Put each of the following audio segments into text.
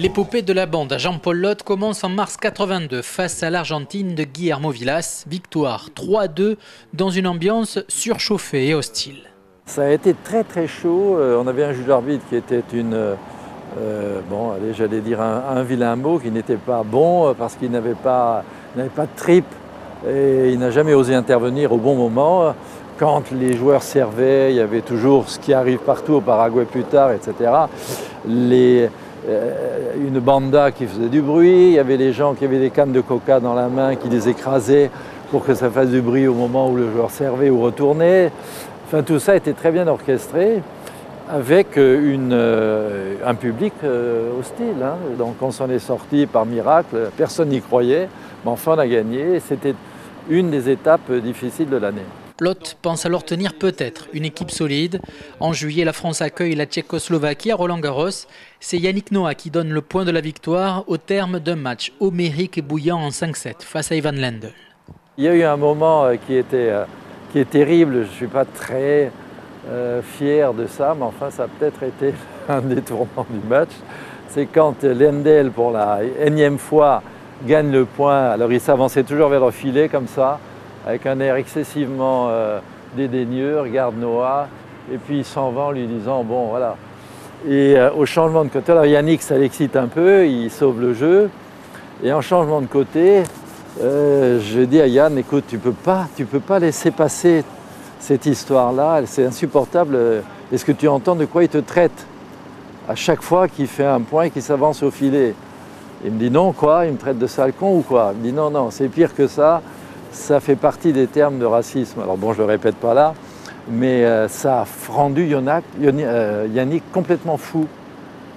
L'épopée de la bande à Jean-Paul Loth commence en mars 82 face à l'Argentine de Guillermo Vilas. Victoire 3-2 dans une ambiance surchauffée et hostile. Ça a été très chaud. On avait un juge d'arbitre qui était j'allais dire un vilain mot, qui n'était pas bon parce qu'il n'avait pas de trip et il n'a jamais osé intervenir au bon moment. Quand les joueurs servaient, il y avait toujours ce qui arrive partout au Paraguay plus tard, etc. Une banda qui faisait du bruit, il y avait les gens qui avaient des cannes de coca dans la main qui les écrasaient pour que ça fasse du bruit au moment où le joueur servait ou retournait. Enfin, tout ça était très bien orchestré avec un public hostile. Donc on s'en est sorti par miracle, personne n'y croyait, mais enfin on a gagné. C'était une des étapes difficiles de l'année. Loth pense alors tenir peut-être une équipe solide. En juillet, la France accueille la Tchécoslovaquie à Roland-Garros. C'est Yannick Noah qui donne le point de la victoire au terme d'un match homérique et bouillant en 5-7 face à Ivan Lendl. Il y a eu un moment qui est terrible. Je ne suis pas très fier de ça, mais enfin ça a peut-être été un des tournants du match. C'est quand Lendl, pour la énième fois, gagne le point. Alors il s'avançait toujours vers le filet comme ça, avec un air excessivement dédaigneux, regarde Noah, et puis il s'en va en lui disant « bon voilà ». Et au changement de côté, alors Yannick, ça l'excite un peu, il sauve le jeu, et en changement de côté, je dis à Yann « écoute, tu peux pas laisser passer cette histoire-là, c'est insupportable, est-ce que tu entends de quoi il te traite à chaque fois qu'il fait un point et qu'il s'avance au filet ?» Il me dit « non, quoi, il me traite de sale con ou quoi ?» Il me dit « non, c'est pire que ça. » Ça fait partie des termes de racisme. Alors bon, je ne le répète pas là, mais ça a rendu Yannick complètement fou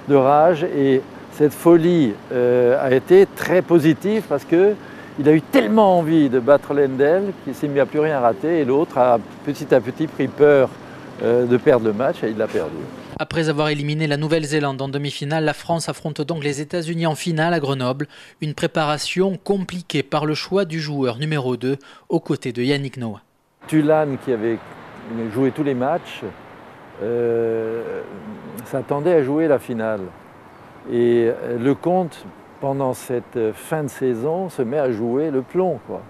de rage. Et cette folie a été très positive parce qu'il a eu tellement envie de battre Lendl qu'il s'est mis à plus rien rater. Et l'autre a petit à petit pris peur de perdre le match et il l'a perdu. Après avoir éliminé la Nouvelle-Zélande en demi-finale, la France affronte donc les États-Unis en finale à Grenoble. Une préparation compliquée par le choix du joueur numéro 2 aux côtés de Yannick Noah. Tulane, qui avait joué tous les matchs, s'attendait à jouer la finale. Et Lecomte, pendant cette fin de saison, se met à jouer le plomb, quoi.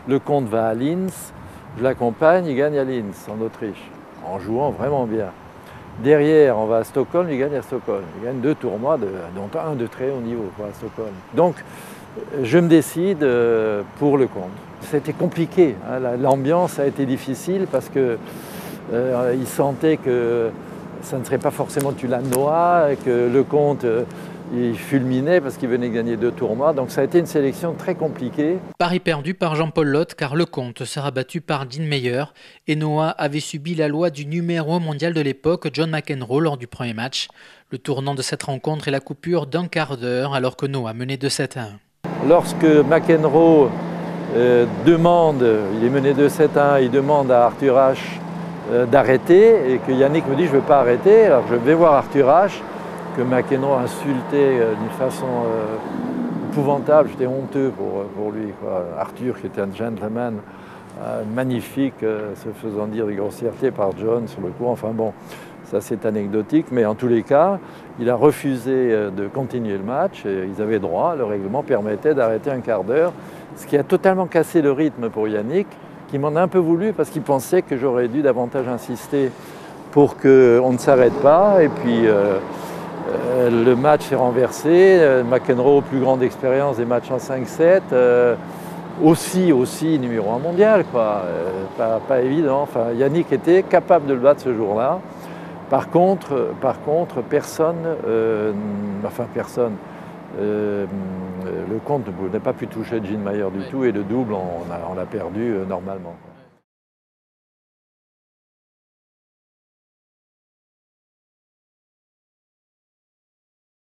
Lecomte va à Linz, je l'accompagne, il gagne à Linz, en Autriche, en jouant vraiment bien. Derrière, on va à Stockholm, il gagne à Stockholm. Il gagne 2 tournois, dont un de très haut niveau à Stockholm. Donc, je me décide pour Lecomte. C'était compliqué, hein. L'ambiance a été difficile parce qu'il sentait que ça ne serait pas forcément Tulane-Noah, que Lecomte il fulminait parce qu'il venait de gagner 2 tournois. Donc ça a été une sélection très compliquée. Pari perdu par Jean-Paul Loth car Lecomte sera battu par Dean Meyer et Noah avait subi la loi du numéro 1 mondial de l'époque, John McEnroe, lors du premier match. Le tournant de cette rencontre est la coupure d'un quart d'heure alors que Noah menait 2-7-1. Lorsque McEnroe demande, il est mené 2-7-1, il demande à Arthur Ashe d'arrêter et que Yannick me dit « je ne veux pas arrêter », alors je vais voir Arthur Ashe, que McEnroe insultait d'une façon épouvantable, j'étais honteux pour lui, quoi. Arthur, qui était un gentleman magnifique, se faisant dire des grossièretés par John sur le coup, enfin bon, ça c'est anecdotique, mais en tous les cas, il a refusé de continuer le match, et ils avaient droit, le règlement permettait d'arrêter un quart d'heure, ce qui a totalement cassé le rythme pour Yannick, qui m'en a un peu voulu parce qu'il pensait que j'aurais dû davantage insister pour qu'on ne s'arrête pas, et puis le match s'est renversé, McEnroe, plus grande expérience des matchs en 5-7, aussi numéro 1 mondial, quoi. Pas évident. Enfin, Yannick était capable de le battre ce jour-là. Par contre, personne, Lecomte n'a pas pu toucher Gene Mayer du tout, et le double, on l'a perdu normalement.